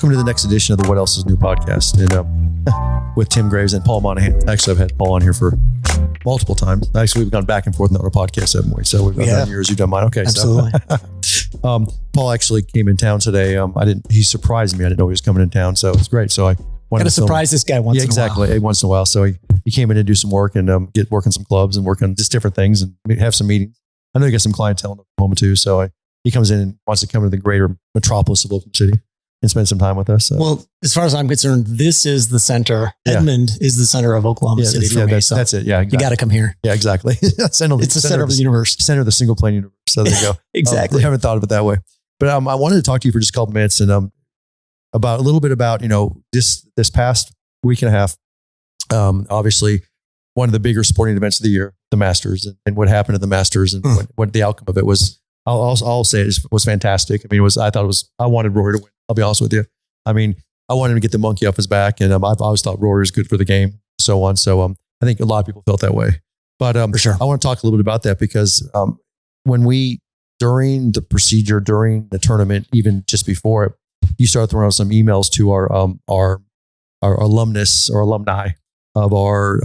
Welcome to the next edition of the What Else Is New podcast, and with Tim Graves and Paul Monahan. Actually, I've had Paul on here for multiple times. Actually, we've gone back and forth on our podcast, haven't we? So we've done yours, you've done mine. Okay, absolutely. So Paul actually came in town today. He surprised me. I didn't know he was coming in town, so it's great. So I wanted to surprise this guy once in a while. Exactly, once in a while. So he came in to do some work and get working some clubs and work on just different things and have some meetings. I know you got some clientele in Oklahoma too, so he comes in and wants to come to the greater metropolis of Oklahoma City and spend some time with us. So. Well, as far as I'm concerned, this is the center. Edmond is the center of Oklahoma City for me. That's it. Yeah, exactly. You got to come here. Yeah, exactly. It's the center of the universe. Center of the single plane universe. So there you go. Exactly. I haven't thought of it that way. But I wanted to talk to you for just a couple minutes and about a little bit about this past week and a half. Obviously, one of the bigger sporting events of the year, the Masters, and what happened at the Masters and what the outcome of it was. I'll say it was fantastic. I mean, I wanted Rory to win. I'll be honest with you. I mean, I wanted him to get the monkey off his back, and I've always thought Rory was good for the game, so on. So I think a lot of people felt that way. But for sure. I want to talk a little bit about that because during the procedure, during the tournament, even just before it, you started throwing out some emails to our alumnus or alumni of our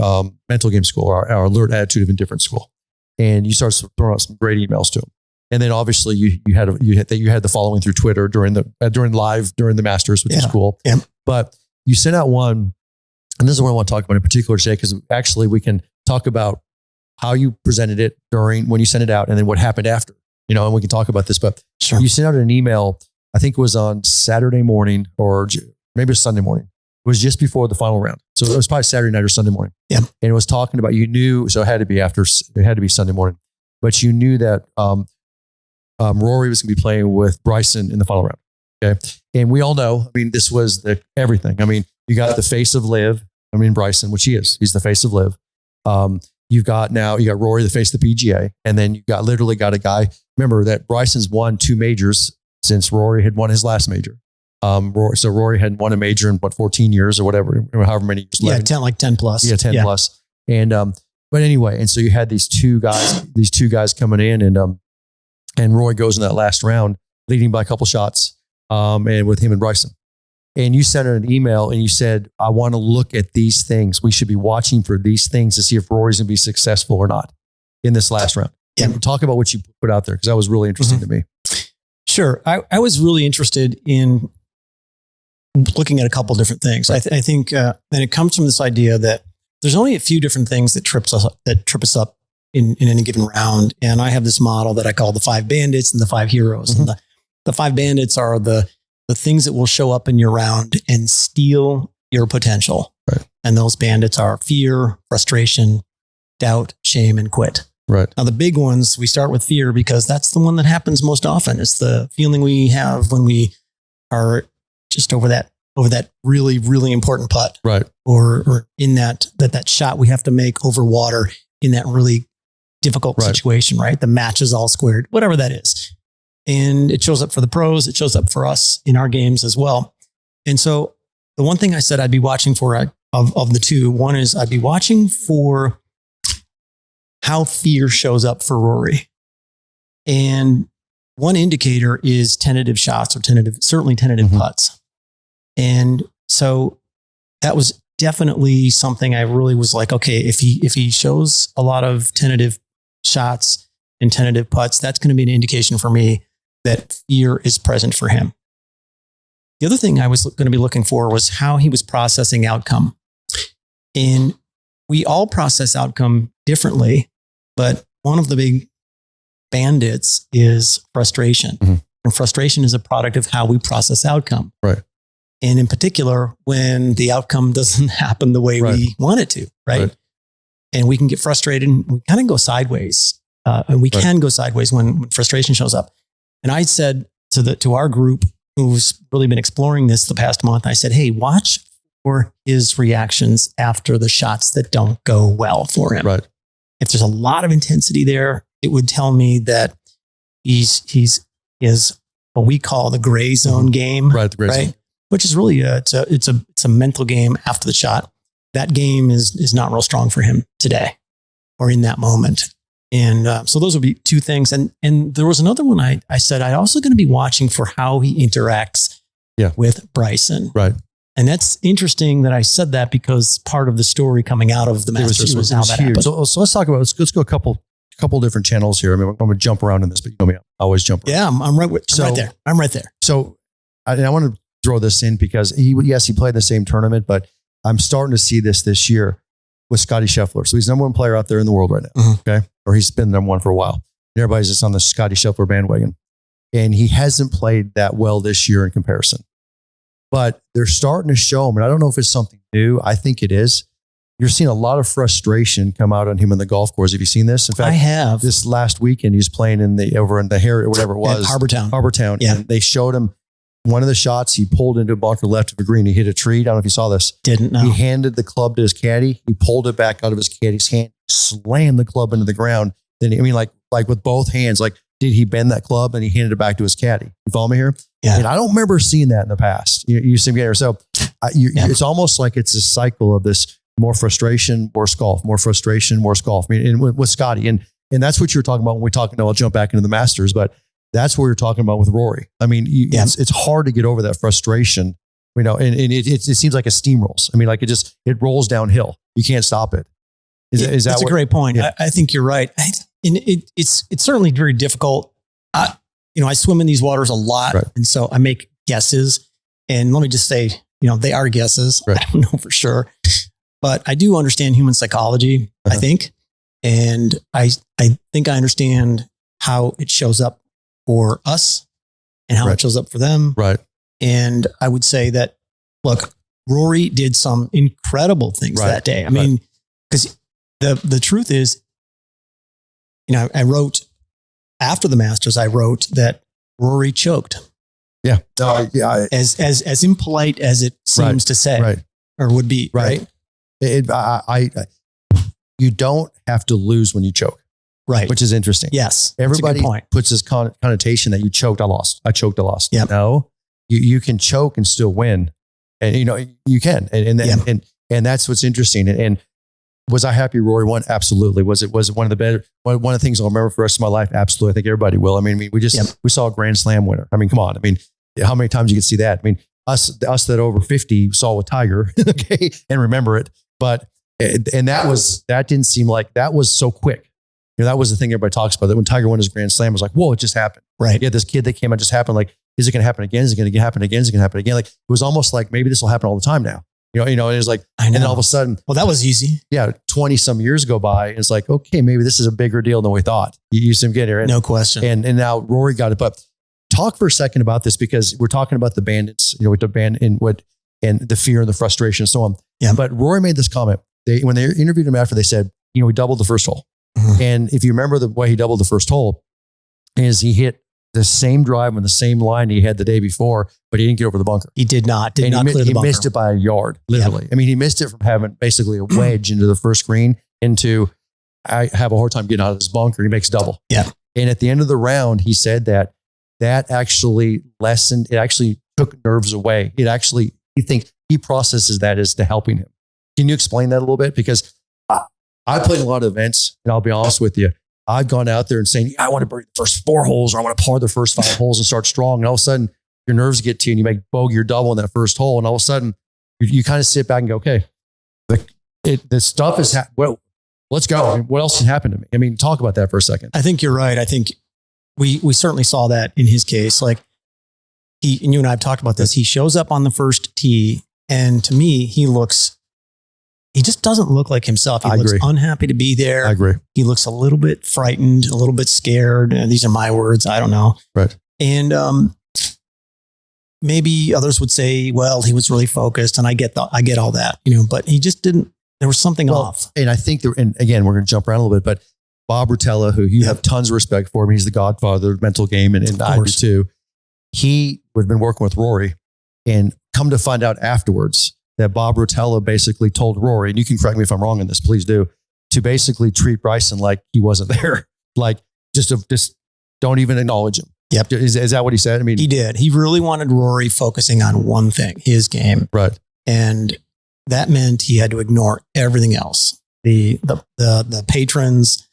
mental game school, our Alert Attitude of Indifference school, and you started throwing out some great emails to them. And then obviously you had the following through Twitter during the Masters, which is cool. Yeah. But you sent out one, and this is what I want to talk about in particular today, because actually we can talk about how you presented it when you sent it out, and then what happened after. And we can talk about this. But sure. You sent out an email. I think it was on Saturday morning, or maybe it was Sunday morning. It was just before the final round, so it was probably Saturday night or Sunday morning. Yeah. And it was talking about so it had to be Sunday morning, but you knew that. Rory was going to be playing with Bryson in the final round. Okay. And we all know, this was everything. You got the face of LIV. Bryson, which he is. He's the face of LIV. You got Rory, the face of the PGA. And then you literally got a guy. Remember that Bryson's won 2 majors since Rory had won his last major. So Rory hadn't won a major in 14 years or whatever, however many years. 11. Yeah, 10 plus. Yeah, 10 plus. And, but anyway, and so you had these two guys coming in and Roy goes in that last round, leading by a couple shots, and with him and Bryson. And you sent her an email and you said, I want to look at these things. We should be watching for these things to see if Rory's going to be successful or not in this last round. Yeah. And talk about what you put out there, because that was really interesting to me. Sure. I was really interested in looking at a couple different things. I think and it comes from this idea that there's only a few different things that trip us up in any given round. And I have this model that I call the 5 bandits and the 5 heroes. Mm-hmm. And the 5 bandits are the things that will show up in your round and steal your potential. Right. And those bandits are fear, frustration, doubt, shame, and quit. Right. Now the big ones, we start with fear because that's the one that happens most often. It's the feeling we have when we are just over that really, really important putt. Right. Or in that shot we have to make over water in that really difficult situation, right? The match is all squared, whatever that is. And it shows up for the pros. It shows up for us in our games as well. And so the one thing I said I'd be watching for of the two, one is I'd be watching for how fear shows up for Rory. And one indicator is tentative shots or certainly tentative putts. And so that was definitely something I really was like, okay, if he shows a lot of tentative shots and tentative putts, that's going to be an indication for me that fear is present for him. The other thing I was going to be looking for was how he was processing outcome. And we all process outcome differently, but one of the big bandits is frustration. Mm-hmm. And frustration is a product of how we process outcome. Right. And in particular, when the outcome doesn't happen the way we want it to, right? And we can get frustrated and we kind of go sideways. And we can go sideways when frustration shows up. And I said to our group, who's really been exploring this the past month, I said, hey, watch for his reactions after the shots that don't go well for him. Right. If there's a lot of intensity there, it would tell me that he's what we call the gray zone game. Right. The gray zone. Which is really it's a mental game after the shot. That game is not real strong for him today or in that moment. And so those would be two things. And there was another one I said, I'm also going to be watching for how he interacts with Bryson. Right. And that's interesting that I said that because part of the story coming out of the Masters was how that happened. So let's talk about, let's go a couple different channels here. I mean, I'm going to jump around in this, but you know me, I always jump around. Yeah, I'm right there. I'm right there. So I want to throw this in because he played the same tournament, but I'm starting to see this year with Scotty Scheffler. So he's the number one player out there in the world right now. Okay. Or he's been number one for a while. And everybody's just on the Scotty Scheffler bandwagon. And he hasn't played that well this year in comparison. But they're starting to show him, and I don't know if it's something new. I think it is. You're seeing a lot of frustration come out on him on the golf course. Have you seen this? In fact, I have. This last weekend, he was playing over in the Harriet, whatever it was. Harbortown. Yeah. And they showed him one of the shots. He pulled into a bunker left of a green. He hit a tree. I don't know if you saw this. Didn't know. He handed the club to his caddy. He pulled it back out of his caddy's hand, slammed the club into the ground. Then, I mean, like with both hands, like, did he bend that club and he handed it back to his caddy? You follow me here? Yeah. And I don't remember seeing that in the past. You see me here. So it's almost like it's a cycle of this more frustration, worse golf, more frustration, worse golf. I mean, and with Scotty, and that's what you're talking about when we talk. I'll jump back into the Masters, but that's what you're talking about with Rory. I mean, it's hard to get over that frustration, you know, and it seems like it steamrolls. I mean, like it rolls downhill. You can't stop it. Is that that's a great point? Yeah. I think you're right. And it's certainly very difficult. I swim in these waters a lot. Right. And so I make guesses, and let me just say, they are guesses. Right. I don't know for sure, but I do understand human psychology, I think. And I think I understand how it shows up for us and how it shows up for them. Right. And I would say that, look, Rory did some incredible things that day. I mean, because the truth is, I wrote after the Masters, I wrote that Rory choked. Yeah. As impolite as it seems to say, or would be, right? You don't have to lose when you choke. Right. Which is interesting. Yes. Everybody puts this connotation that you choked, I lost. I choked, I lost. Yep. No, you can choke and still win. And you can. And that's what's interesting. And was I happy Rory won? Absolutely. Was it one of the better, one of the things I'll remember for the rest of my life? Absolutely. I think everybody will. I mean, we saw a Grand Slam winner. I mean, come on. I mean, how many times you can see that? I mean, us that over 50 saw with Tiger, okay, and remember it. But, and that didn't seem like that was so quick. That was the thing everybody talks about, that when Tiger won his Grand Slam, it was like, whoa, it just happened. Right. Yeah. This kid that came out just happened. Like, is it going to happen again? Is it going to happen again? Is it going to happen again? Like, it was almost like maybe this will happen all the time now. And it was like, and then all of a sudden, well, that was easy. Yeah. 20 some years go by. And it's like, okay, maybe this is a bigger deal than we thought. You see him get here. No question. And now Rory got it. But talk for a second about this, because we're talking about the bandits, with the band and the fear and the frustration and so on. Yeah. But Rory made this comment. When they interviewed him after, they said, he doubled the first hole. Mm-hmm. And if you remember the way he doubled the first hole, is he hit the same drive on the same line he had the day before, but he didn't get over the bunker. He did not clear the bunker. He missed it by a yard, literally. Yep. I mean, he missed it from having basically a wedge into the first green into, I have a hard time getting out of this bunker. He makes double. Yeah. And at the end of the round, he said that actually lessened, it actually took nerves away. He processes that as to helping him. Can you explain that a little bit? Because I played a lot of events, and I'll be honest with you, I've gone out there and saying, I want to break the first 4 holes, or I want to par the first 5 holes and start strong. And all of a sudden your nerves get to you and you make bogey or double in that first hole. And all of a sudden you kind of sit back and go, okay, the stuff is, well, let's go. I mean, what else can happen to me? I mean, talk about that for a second. I think you're right. I think we certainly saw that in his case. Like and you and I have talked about this. He shows up on the first tee, and to me, he just doesn't look like himself. He looks unhappy to be there. I agree. He looks a little bit frightened, a little bit scared. These are my words. I don't know. Right. And maybe others would say, well, he was really focused, and I get all that, but he just didn't. There was something off. And I think and again, we're going to jump around a little bit, but Bob Rotella, who you have tons of respect for him, he's the godfather of mental game, and I do too. He would have been working with Rory, and come to find out afterwards that Bob Rotella basically told Rory, and you can correct me if I'm wrong on this, please do, to basically treat Bryson like he wasn't there. Like just don't even acknowledge him. Yep. Is that what he said? I mean, he did. He really wanted Rory focusing on one thing, his game. Right. And that meant he had to ignore everything else. The patrons,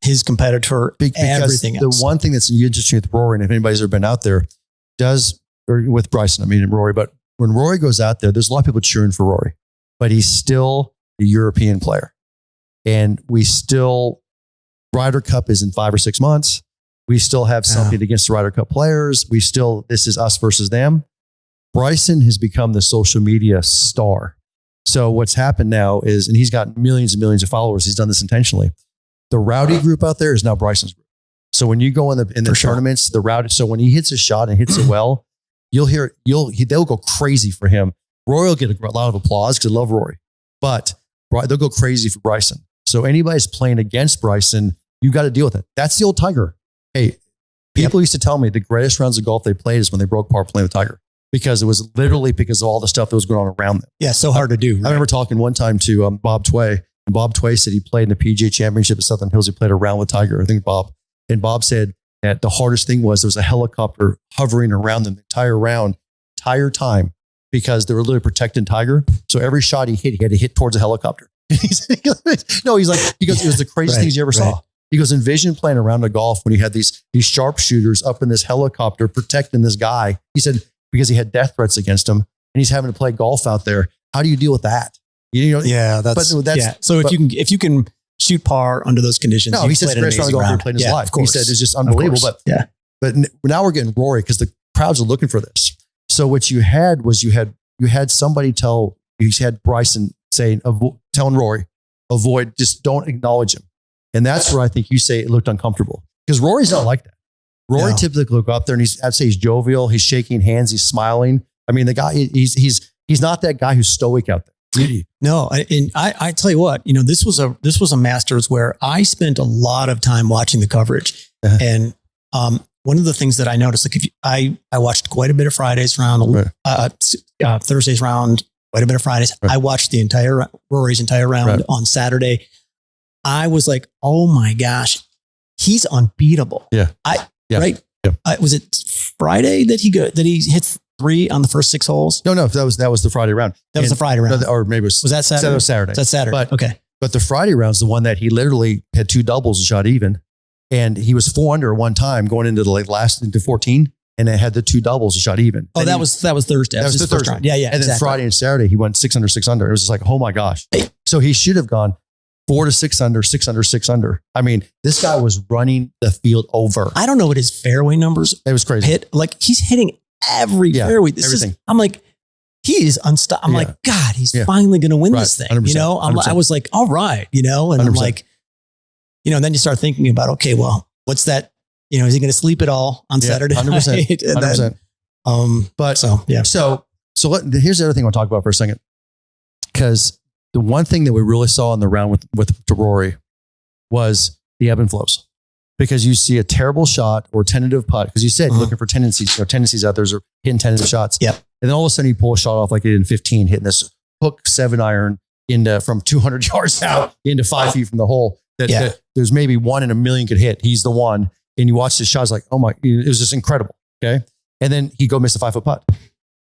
his competitor, everything else. The one thing that's interesting with Rory, and if anybody's ever been out there, or with Bryson, I mean, and Rory, but when Rory goes out there, there's a lot of people cheering for Rory, but he's still a European player. And we still, Ryder Cup is in 5 or 6 months. We still have something against the Ryder Cup players. This is us versus them. Bryson has become the social media star. So what's happened now is, and he's got millions and millions of followers. He's done this intentionally. The rowdy group out there is now Bryson's group. So when you go in the tournaments, the rowdy, so when he hits a shot and hits it well, they'll go crazy for him. Rory will get a lot of applause because I love Rory, but they'll go crazy for Bryson. So anybody's playing against Bryson, you got to deal with it. That's the old Tiger. Hey, people used to tell me the greatest rounds of golf they played is when they broke par playing with Tiger, because it was literally because of all the stuff that was going on around them. Yeah, so hard to do. Right? I remember talking one time to Bob Tway, and Bob Tway said he played in the PGA Championship at Southern Hills. He played a round with Tiger, I think Bob. And Bob said that the hardest thing was there was a helicopter hovering around them the entire round, entire time, because they were literally protecting Tiger. So every shot he hit, he had to hit towards a helicopter. He's like, it was the craziest things you ever saw. He goes, envision playing around a golf when you had these sharpshooters up in this helicopter protecting this guy. He said, because he had death threats against him and he's having to play golf out there. How do you deal with that? So if you can shoot par under those conditions, no, he said greatest round of golf he played in his life. He said it's just unbelievable. But now we're getting Rory because the crowds are looking for this. So what you had was you had somebody you had Bryson saying, telling Rory, avoid, just don't acknowledge him. And that's where I think you say it looked uncomfortable, because Rory's not like that. Rory typically will go up there and I'd say he's jovial. He's shaking hands. He's smiling. I mean, the guy, he's not that guy who's stoic out there. No. And I tell you what, this was a Masters where I spent a lot of time watching the coverage. And, one of the things that I noticed, like I watched quite a bit of Friday's round, Thursday's round, quite a bit of Fridays. Right. I watched Rory's entire round on Saturday. I was like, oh my gosh, he's unbeatable. Yeah. Right. Yeah. Was it Friday that he hit 3 on the first 6 holes? No, that was the Friday round. That was the Friday round. Or maybe was that Saturday? That was Saturday. That's Saturday. But the Friday round's the one that he literally had 2 doubles and shot even. And he was 4 under one time going into the into 14, and it had the 2 doubles and shot even. Oh, that was Thursday. That was the Thursday round. Yeah. And then Friday and Saturday, he went 6 under, 6 under. It was just like, oh my gosh. So he should have gone 4 to 6 under, 6 under, 6 under. I mean, this guy was running the field over. I don't know what his fairway numbers. It was crazy. He's hitting every fairway. Everything. I'm like, he is unstoppable. I'm like, God, he's finally going to win this thing. 100%. I was like, all right, and 100%. I'm like, and then you start thinking about, okay, well, what's that? Is he going to sleep at all on Saturday? 100%. 100%. So here's the other thing I want to talk about for a second, because the one thing that we really saw in the round with Rory was the ebb and flows, because you see a terrible shot or tentative putt, because you said looking for tendencies out there, or hitting tentative shots. Yeah. And then all of a sudden you pull a shot off like he did in 15, hitting this hook 7-iron from 200 yards out into 5 feet from the hole. That there's maybe 1 in a million could hit. He's the one. And you watch the shot, it's like, oh my, it was just incredible. Okay. And then he miss a 5-foot putt.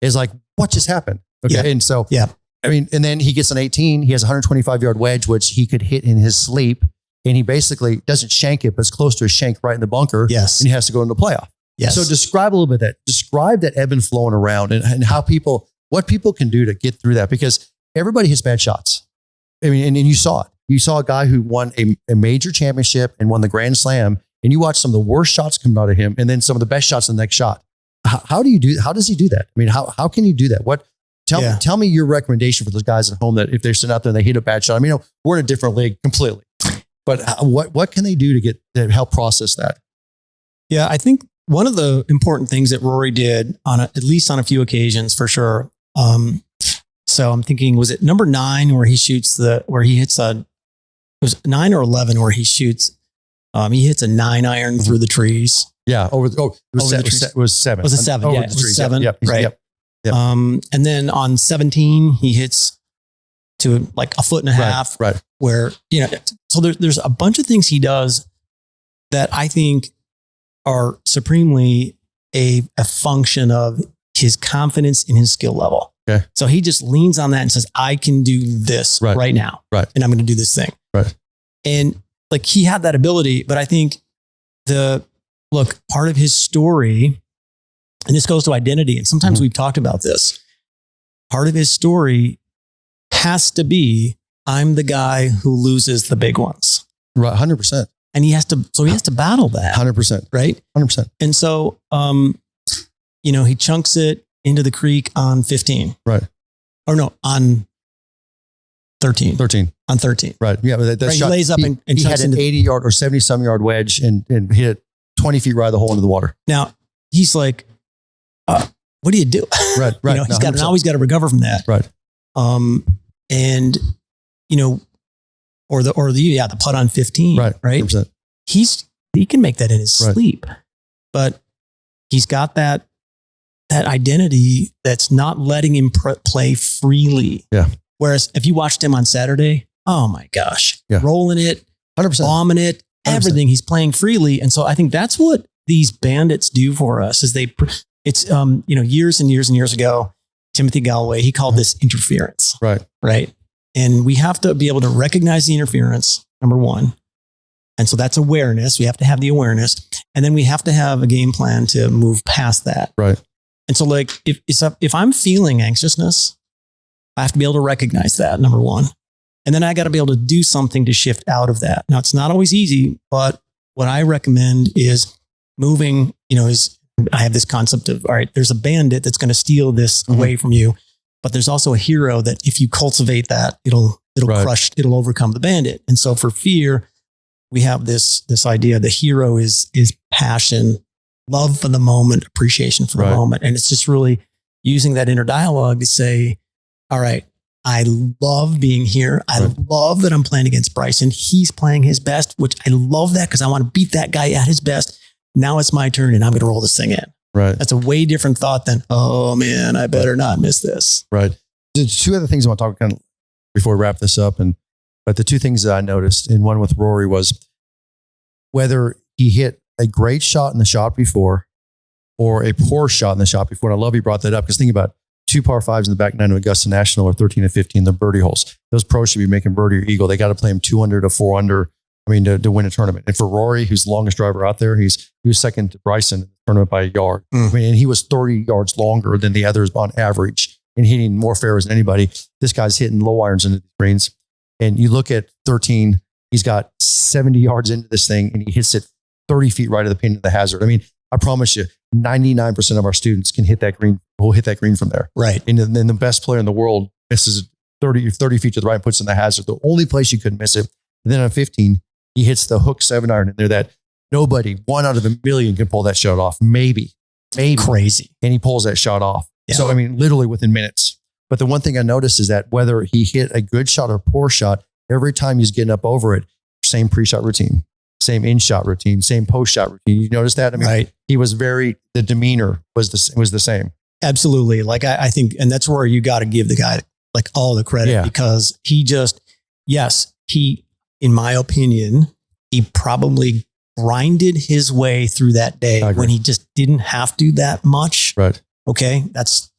It's like, what just happened? Okay. Yeah. And so, I mean, and then he gets an 18, he has a 125-yard wedge, which he could hit in his sleep. And he basically doesn't shank it, but it's close to a shank right in the bunker. Yes. And he has to go into the playoff. Yes. So describe a little bit describe that ebb and flowing around and what people can do to get through that, because everybody hits bad shots. I mean, and you saw it. You saw a guy who won a major championship and won the Grand Slam, and you watch some of the worst shots coming out of him, and then some of the best shots in the next shot. How does he do that? I mean, how can you do that? Tell me your recommendation for those guys at home that if they're sitting out there and they hit a bad shot. I mean, we're in a different league completely, but what can they do to help process that? Yeah, I think one of the important things that Rory did at least on a few occasions for sure. So I'm thinking, was it number 9 where he hits it was 9 or 11 where he shoots, he hits a 9-iron through the trees. Yeah. It was 7. Was it 7? Yeah, it was 7. Yep. Right. Yep. And then on 17, he hits to like a foot and a half. Right. Where, so there's a bunch of things he does that I think are supremely a function of his confidence in his skill level. Okay. So he just leans on that and says, I can do this right now. Right. And I'm going to do this thing. Right. And like he had that ability, but I think part of his story And this goes to identity. And sometimes we've talked about this. Part of his story has to be, I'm the guy who loses the big ones. Right. 100%. And he has to battle that. 100%. Right. 100%. And so, he chunks it into the creek on 15. Right. Or no, on 13. 13. On 13. Right. Yeah. That right, shot, he lays up and he had an 80-yard or 70-some yard wedge and hit it 20 feet right of the hole into the water. Now, he's like, what do you do? Right. Right. He's got to recover from that. Right. And, the putt on 15. Right. Right. 100%. He can make that in his sleep, but he's got that identity that's not letting him play freely. Yeah. Whereas if you watched him on Saturday, oh my gosh, rolling it, 100%, bombing it, 100%. Everything, he's playing freely. And so I think that's what these bandits do for us is years and years and years ago, Timothy Galloway, he called this interference. Right. Right. And we have to be able to recognize the interference, number one. And so that's awareness. We have to have the awareness. And then we have to have a game plan to move past that. Right. And so like, if I'm feeling anxiousness, I have to be able to recognize that, number one. And then I got to be able to do something to shift out of that. Now, it's not always easy, but what I recommend is moving, I have this concept of, all right, there's a bandit that's going to steal this away from you, but there's also a hero that if you cultivate that, it'll crush, it'll overcome the bandit. And so for fear, we have this idea, the hero is passion, love for the moment, appreciation for the moment. And it's just really using that inner dialogue to say, all right, I love being here. I love that I'm playing against Bryson. He's playing his best, which I love that because I want to beat that guy at his best. Now it's my turn and I'm going to roll this thing in. Right. That's a way different thought than, oh man, I better not miss this. Right. There's two other things I want to talk about before we wrap this up. But the two things that I noticed, and one with Rory, was whether he hit a great shot in the shot before or a poor shot in the shot before. And I love you brought that up because think about it. 2 par 5s in the back 9 of Augusta National or 13 and 15, the birdie holes. Those pros should be making birdie or eagle. They got to play him 2 under to 4 under. To win a tournament. And for Rory, who's the longest driver out there, he was second to Bryson in the tournament by a yard. And he was 30 yards longer than the others on average and hitting more fairways than anybody. This guy's hitting low irons into the greens. And you look at 13, he's got 70 yards into this thing and he hits it 30 feet right of the pin of the hazard. I promise you, 99% of our students can hit that green, will hit that green from there. Right. And then the best player in the world misses 30 feet to the right and puts in the hazard. The only place you couldn't miss it. And then on 15, he hits the hook 7-iron in there that nobody, 1 out of a million can pull that shot off. Maybe. Crazy. And he pulls that shot off. Yeah. So, literally within minutes. But the one thing I noticed is that whether he hit a good shot or a poor shot, every time he's getting up over it, same pre-shot routine, same in-shot routine, same post-shot routine. You notice that? Right. He was the demeanor was the same. Absolutely. Like I think, and that's where you got to give the guy like all the credit because he in my opinion, he probably grinded his way through that day when he just didn't have to that much. Right. Okay. That's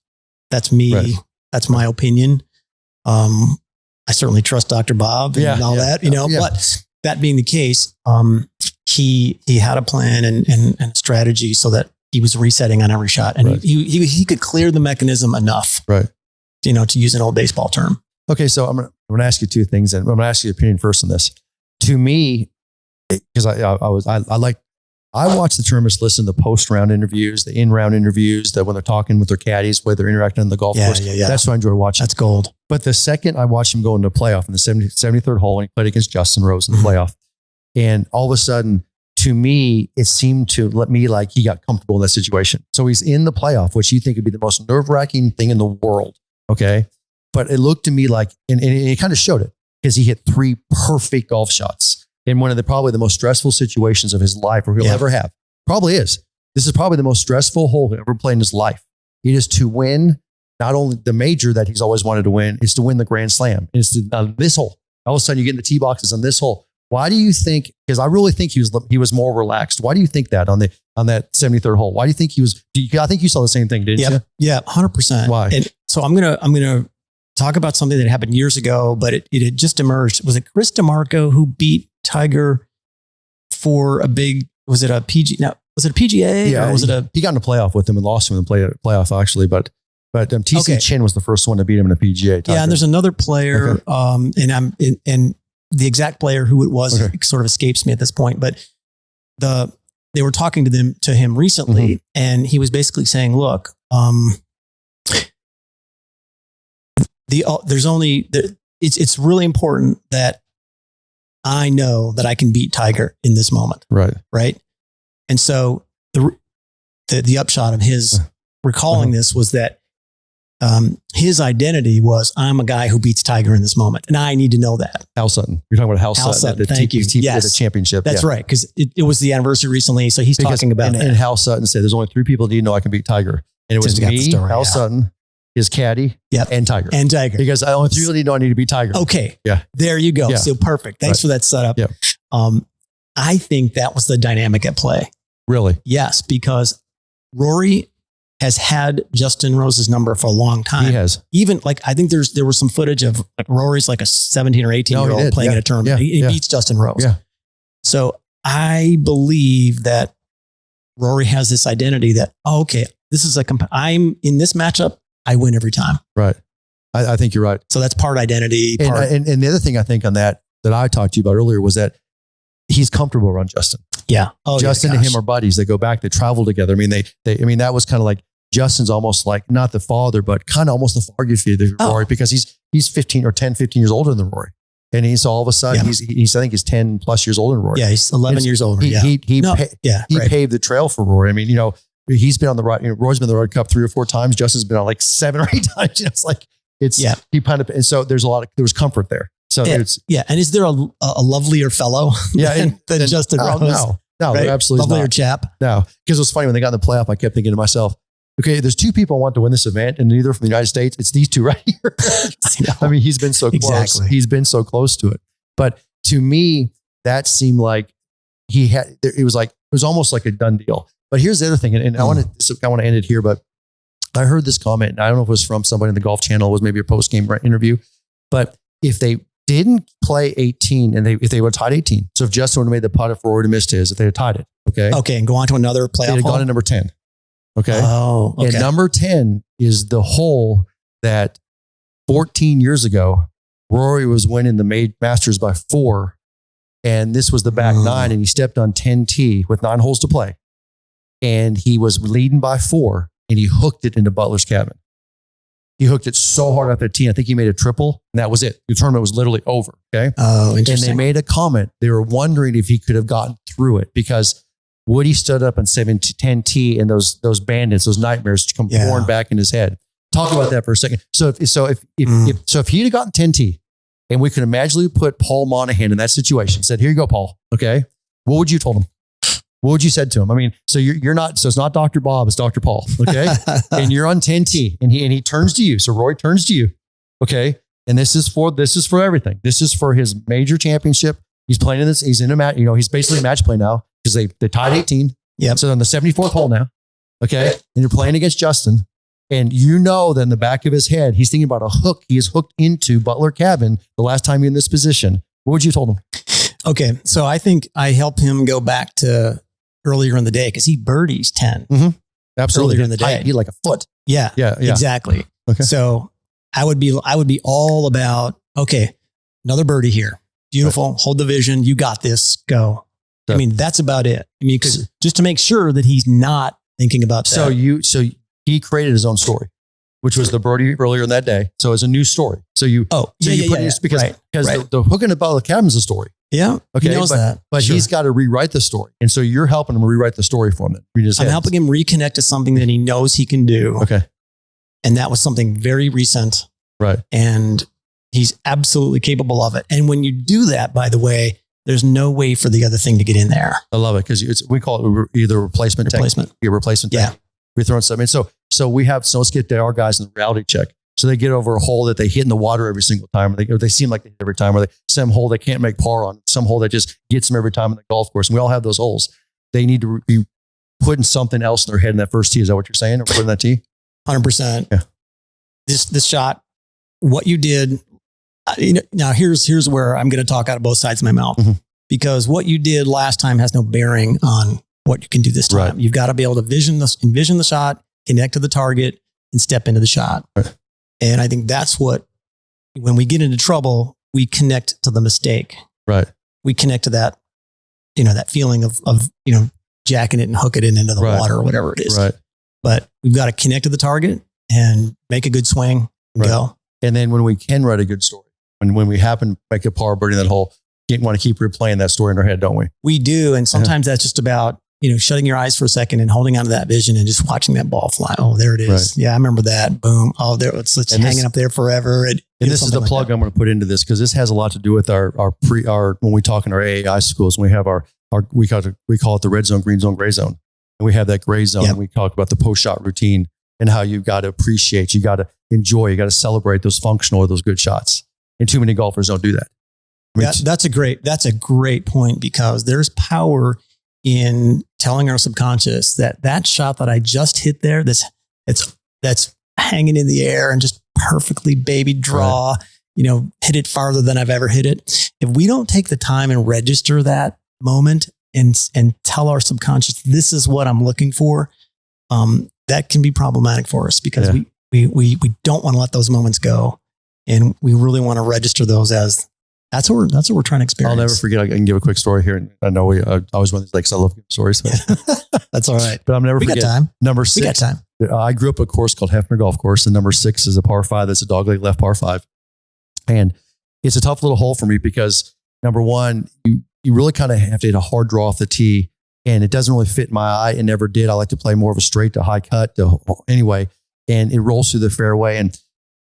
me. Right. That's my opinion. I certainly trust Dr. Bob and all that, but that being the case, he had a plan and a strategy so that he was resetting on every shot and he could clear the mechanism enough, to use an old baseball term. Okay. So I'm going to ask you two things and I'm going to ask you your opinion first on this. To me, because I watch the tournaments, listen to the post-round interviews, the in-round interviews, that when they're talking with their caddies, whether they're interacting on the golf course. Yeah. That's what I enjoy watching. That's gold. But the second I watched him go into a playoff in the 73rd hole, and he played against Justin Rose in the playoff. And all of a sudden, to me, it seemed to let me like he got comfortable in that situation. So he's in the playoff, which you think would be the most nerve-wracking thing in the world. Okay. But it looked to me like, and it kind of showed it because he hit 3 perfect golf shots in one of probably the most stressful situations of his life or he'll ever have. Probably is. This is probably the most stressful hole he'll ever played in his life. It is to win not only the major that he's always wanted to win, is to win the Grand Slam. It's this hole. All of a sudden you get in the tee boxes on this hole. Why do you think, because I really think he was more relaxed. Why do you think that on that 73rd hole? Why do you think he was, I think you saw the same thing, didn't you? Yeah, 100%. Why? And so I'm going to talk about something that happened years ago, but it had just emerged. Was it Chris DeMarco who beat Tiger for a big, was it a PGA? No, was it a PGA or was it a? He got in a playoff with him and lost him in the playoff actually, but TC Chin was the first one to beat him in a PGA. Yeah, and there's another player, and the exact player who it was sort of escapes me at this point, but they were talking to him recently, and he was basically saying, "Look, it's really important that I know that I can beat Tiger in this moment, right." And so the upshot of his recalling this was that his identity was, I'm a guy who beats Tiger in this moment, and I need to know that. Hal Sutton. You're talking about Hal Sutton. Thank you. Yes. The championship. That's right. Because it was the anniversary recently. So he's talking about that. And Hal Sutton said, there's only 3 people that need to know I can beat Tiger. And it was me, Hal Sutton, his caddy, and Tiger. Because I only 3 people need to know I need to beat Tiger. Okay. Yeah. There you go. Yeah. So perfect. Thanks for that setup. Yeah. I think that was the dynamic at play. Really? Yes. Because Rory has had Justin Rose's number for a long time. He has. Even I think there was some footage of Rory's like a 17 or 18-year-old playing in a tournament. He beats Justin Rose. Yeah. So I believe that Rory has this identity that, this is I'm in this matchup, I win every time. Right. I think you're right. So that's part identity. And the other thing I think on that I talked to you about earlier was that he's comfortable around Justin. Yeah. Justin and him are buddies. They go back, they travel together. I mean, that was kind of like, Justin's almost like not the father, but kind of almost the father figure of Rory, because he's 15 years older than Rory. And he's all of a sudden, I think he's 10 plus years older than Rory. Yeah, he's 11 years older. He paved the trail for Rory. I mean, he's been on the right, Rory's been on the Ryder Cup 3 or 4 times. Justin's been on like 7 or 8 times. He kind of, and so there was comfort there. So and is there a lovelier fellow than Justin Rose? No, right? Absolutely lovelier not. chap. No, because it was funny when they got in the playoff, I kept thinking to myself, okay, there's 2 people I want to win this event, and neither from the United States. It's these 2 right here. I mean, he's been so close. Exactly. He's been so close to it. But to me, that seemed like it was almost like a done deal. But here's the other thing, and I want to end it here, but I heard this comment, and I don't know if it was from somebody in the Golf Channel, it was maybe a post-game interview, but if they didn't play 18 and if they would have tied 18, so if Justin would have made the putt, if Rory would have missed his, if they had tied it, okay, and go on to another playoff, they'd have gone to number 10. Okay. Oh, okay. And number 10 is the hole that 14 years ago, Rory was winning the Masters by 4. And this was the back 9, and he stepped on 10T with 9 holes to play. And he was leading by 4, and he hooked it into Butler's cabin. He hooked it so hard off that tee. I think he made a triple, and that was it. The tournament was literally over. Okay. Oh, interesting. And they made a comment. They were wondering if he could have gotten through it, because Woody stood up on 10T, and those bandits, those nightmares come pouring back in his head. Talk about that for a second. So if he'd have gotten 10T, and we could imagine put Paul Monahan in that situation, said, "Here you go, Paul." Okay, what would you told him? What would you said to him? I mean, so you're not. So it's not Dr. Bob, it's Dr. Paul. Okay, and you're on 10T, and he turns to you. So Roy turns to you. Okay, and this is for everything. This is for his major championship. He's playing in this. He's in a match. He's basically match play now, because they tied 18. Yeah. So on the 74th hole now. Okay, and you're playing against Justin. And that in the back of his head, he's thinking about a hook he is hooked into Butler cabin the last time you're in this position. What would you told him? Okay. So I think I helped him go back to earlier in the day, because he birdies 10. Mm-hmm. Absolutely. Earlier in the day. He like a foot. Yeah. Exactly. Okay. So I would be all about, okay, another birdie here. Beautiful. Right. Hold the vision. You got this. Go. So, I mean, that's about it. I mean, because just to make sure that he's not thinking about that. So he created his own story, which was the birdie earlier in that day. So it's a new story. Because the hook in the Butler cabin is a story. Yeah. Okay. He knows that. But he's got to rewrite the story. And so you're helping him rewrite the story for him. I'm helping him reconnect to something that he knows he can do. Okay. And that was something very recent. Right. And he's absolutely capable of it. And when you do that, by the way, there's no way for the other thing to get in there. I love it, because we call it either replacement. Replacement. Yeah. We're throwing something. So let's get to our guys in the reality check. So they get over a hole that they hit in the water every single time. Or they seem like they hit every time, or some hole they can't make par on, some hole that just gets them every time in the golf course. And we all have those holes. They need to be putting something else in their head in that first tee. Is that what you're saying? Or putting that tee? 100%. Yeah. This shot, what you did. Now here's where I'm going to talk out of both sides of my mouth, because what you did last time has no bearing on what you can do this time. Right. You've got to be able to envision the shot, connect to the target, and step into the shot. Right. And I think that's what, when we get into trouble, we connect to the mistake. Right. We connect to that, that feeling of jacking it and hooking it into the water or whatever it is. Right. But we've got to connect to the target and make a good swing and go. And then when we can write a good story, when we happen to make a par birdie in that hole, you want to keep replaying that story in our head, don't we? We do. And sometimes that's just about, shutting your eyes for a second and holding on to that vision and just watching that ball fly. Oh, there it is. Right. Yeah, I remember that. Boom. Oh, there it's hanging up there forever. And this is the plug I'm going to put into this, because this has a lot to do with our when we talk in our AAI schools, when we have we call it the red zone, green zone, gray zone. And we have that gray zone. Yep. We talk about the post-shot routine and how you've got to appreciate, you got to enjoy, you got to celebrate those functional or those good shots. And too many golfers don't do that. That's a great point, because there's power in telling our subconscious that shot that I just hit there, that's hanging in the air and just perfectly baby draw, hit it farther than I've ever hit it. If we don't take the time and register that moment and tell our subconscious, this is what I'm looking for, that can be problematic for us, because we don't want to let those moments go. And we really want to register those as that's what we're trying to experience. I'll never forget. I can give a quick story here. I know I always want these, like, I love giving stories. That's all right. But I'll never forget. We got time. Number 6. We got time. I grew up at a course called Hefner Golf Course, and number 6 is a par 5. That's a dogleg left par 5. And it's a tough little hole for me, because number one, you really kind of have to hit a hard draw off the tee, and it doesn't really fit my eye. It never did. I like to play more of a straight to high cut anyway, and it rolls through the fairway. And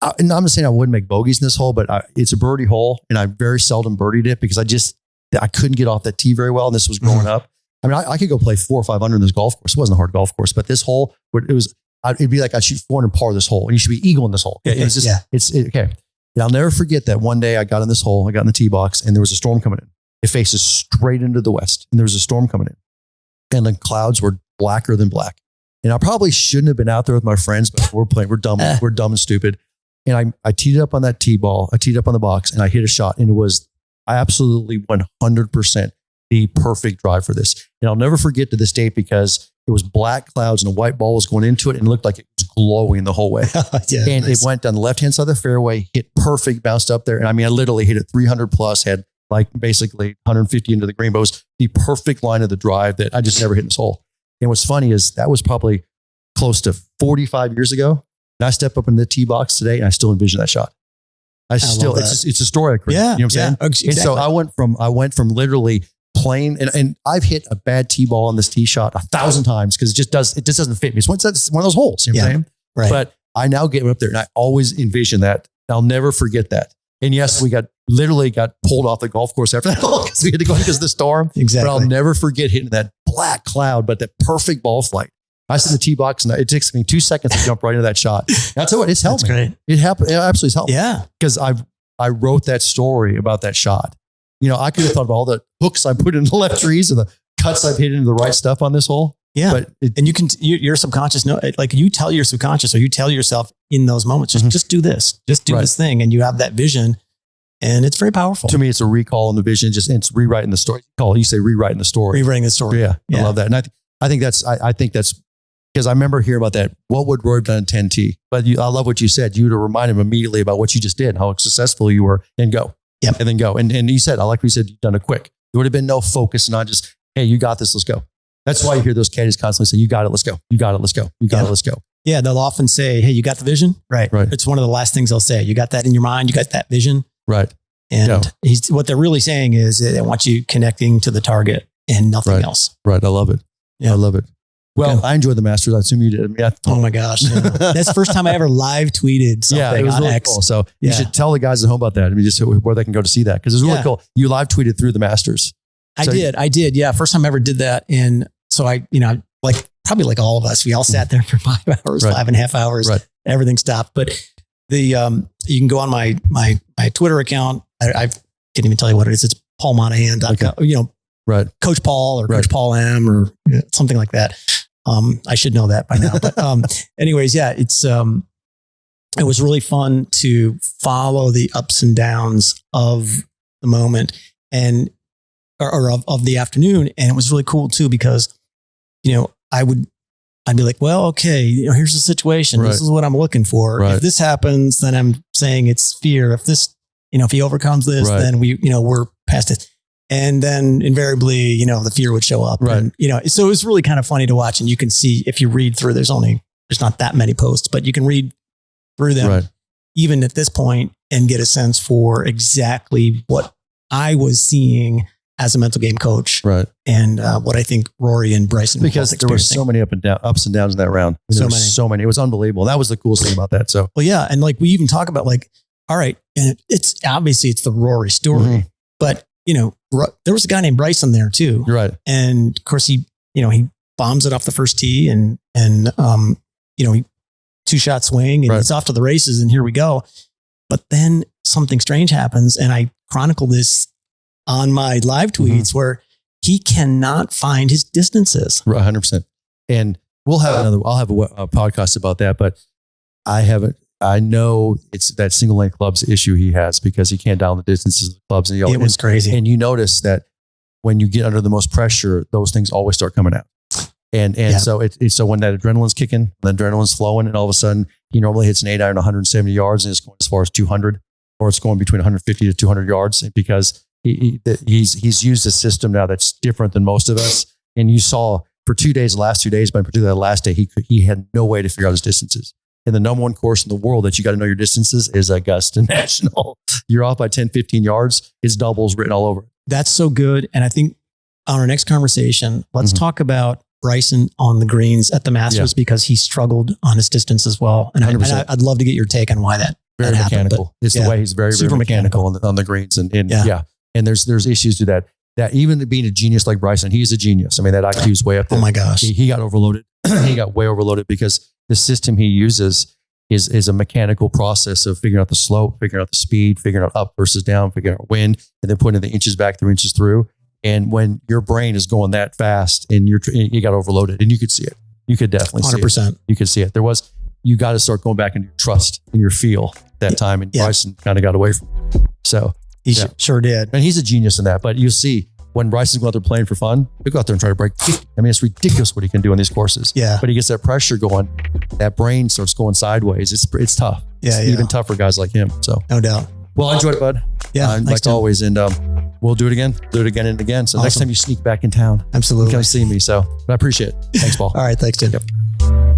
I'm not saying I wouldn't make bogeys in this hole, but it's a birdie hole, and I very seldom birdied it because I couldn't get off that tee very well. And this was growing up. I mean, I could go play 4 or 5 under in this golf course. It wasn't a hard golf course, but this hole, it'd be like I shoot 400 par this hole, and you should be eagle in this hole. Okay? It's just, okay. And I'll never forget that one day I got in this hole, I got in the tee box, and there was a storm coming in. It faces straight into the west, and there was a storm coming in, and the clouds were blacker than black. And I probably shouldn't have been out there with my friends, but we're dumb and stupid. And I teed it up on that tee ball. I teed up on the box, and I hit a shot, and it was absolutely 100% the perfect drive for this. And I'll never forget to this date, because it was black clouds and a white ball was going into it, and it looked like it was glowing the whole way. It went down the left-hand side of the fairway, hit perfect, bounced up there. And I mean, I literally hit it 300 plus, had like basically 150 into the green, but it was the perfect line of the drive that I just never hit in this hole. And what's funny is that was probably close to 45 years ago. And I step up in the tee box today, and I still envision that shot. It's a story I create. Yeah, you know what I'm saying? Exactly. And so I went from literally playing, and I've hit a bad tee ball on this tee shot 1,000 times, because it just doesn't fit me. It's one of those holes. You know what I'm saying? Right. But I now get up there, and I always envision that. I'll never forget that. And yes, we got pulled off the golf course after that hole, because we had to go because of the storm. Exactly. But I'll never forget hitting that black cloud, but that perfect ball flight. I sit in the tee box, and it takes me 2 seconds to jump right into that shot. That's what it's helped me. Great. It happened. It absolutely helped. Yeah. Because I wrote that story about that shot. I could have thought of all the hooks I put in the left trees and the cuts I've hit into the right stuff on this hole. Yeah. But your subconscious, like you tell your subconscious, or you tell yourself in those moments, just do this, just do this thing. And you have that vision, and it's very powerful. To me, it's a recall in the vision, it's rewriting the story. You say rewriting the story. Rewriting the story. Yeah. I love that. And I think that's because I remember hearing about that. What would Roy have done in 10T? But I love what you said. You would have reminded him immediately about what you just did, how successful you were, and go. Yep. And then go. And you said, I like what you said, you've done it quick. There would have been no focus, and not just, hey, you got this, let's go. That's why you hear those caddies constantly say, you got it, let's go. You got it, let's go. You got it, let's go. Yeah, they'll often say, hey, you got the vision? Right. It's one of the last things they'll say. You got that in your mind, you got that vision. Right. And what they're really saying is they want you connecting to the target and nothing else. Right. I love it. Yeah. I love it. Well, I enjoyed the Masters. I assume you did. Oh my gosh. Yeah. That's the first time I ever live tweeted something it was on really X. Cool. So you should tell the guys at home about that. I mean, just where they can go to see that. Because it's really cool. You live tweeted through the Masters. I did. Yeah. First time I ever did that. And so probably like all of us, we all sat there for 5 hours, 5.5 hours. Right. Everything stopped. But you can go on my Twitter account. I can't even tell you what it is. It's Paul Monahan. Right. Coach Paul or Coach Paul M or something like that. I should know that by now, but, anyways, it was really fun to follow the ups and downs of the moment of the afternoon. And it was really cool too, because I'd be like, well, okay, here's the situation. This is what I'm looking for. If this happens, then I'm saying it's fear. If this, if he overcomes this, then we're past it. And then invariably, the fear would show up. And, so it was really kind of funny to watch. And you can see, if you read through, there's not that many posts, but you can read through them even at this point and get a sense for exactly what I was seeing as a mental game coach, and what I think Rory and Bryson, because there were so many ups and downs in that round. So many. It was unbelievable. That was the coolest thing about that. So, well, yeah, and like we even talk about all right, and it's obviously it's the Rory story, but there was a guy named Bryson there too, and of course he bombs it off the first tee, and he 2-shot swing, and he's off to the races, and here we go. But then something strange happens, and I chronicle this on my live tweets where he cannot find his distances. 100%. And I'll have a podcast about that, but I know it's that single length clubs issue he has, because he can't dial the distances of the clubs. And it was crazy. And you notice that when you get under the most pressure, those things always start coming out. So so when that adrenaline's kicking, the adrenaline's flowing, and all of a sudden he normally hits an 8-iron 170 yards and it's going as far as 200, or it's going between 150 to 200 yards, because he's used a system now that's different than most of us. And you saw for 2 days, the last 2 days, but in particular the last day, he had no way to figure out his distances. And the number one course in the world that you got to know your distances is Augusta National. You're off by 10, 15 yards. It's doubles written all over it. That's so good. And I think on our next conversation, let's talk about Bryson on the greens at the Masters, because he struggled on his distance as well. And I'd love to get your take on why that very mechanical. Happened, it's the way he's very mechanical on the greens. And there's issues to that even being a genius like Bryson, he's a genius. I mean, that IQ is way up there. Oh my gosh. He got overloaded. He got way overloaded because the system he uses is a mechanical process of figuring out the slope, figuring out the speed, figuring out up versus down, figuring out wind, and then putting the inches back 3 inches through. And when your brain is going that fast and you got overloaded, and you could see it. You could definitely 100%. See it. You could see it. You got to start going back into your trust and your feel that time. And Bryson kind of got away from it. So he sure did. And he's a genius in that. But you'll see when Bryson's going out there playing for fun, he'll go out there and try to break 50. I mean, it's ridiculous what he can do on these courses. Yeah. But he gets that pressure going, that brain starts going sideways. It's tough. It's even tougher guys like him. So no doubt. Well, I enjoyed it, bud. Yeah. Like always. And we'll do it again. Do it again and again. So next time you sneak back in town, absolutely, you come see me. So I appreciate it. Thanks, Paul. All right. Thanks, Jim. Yep.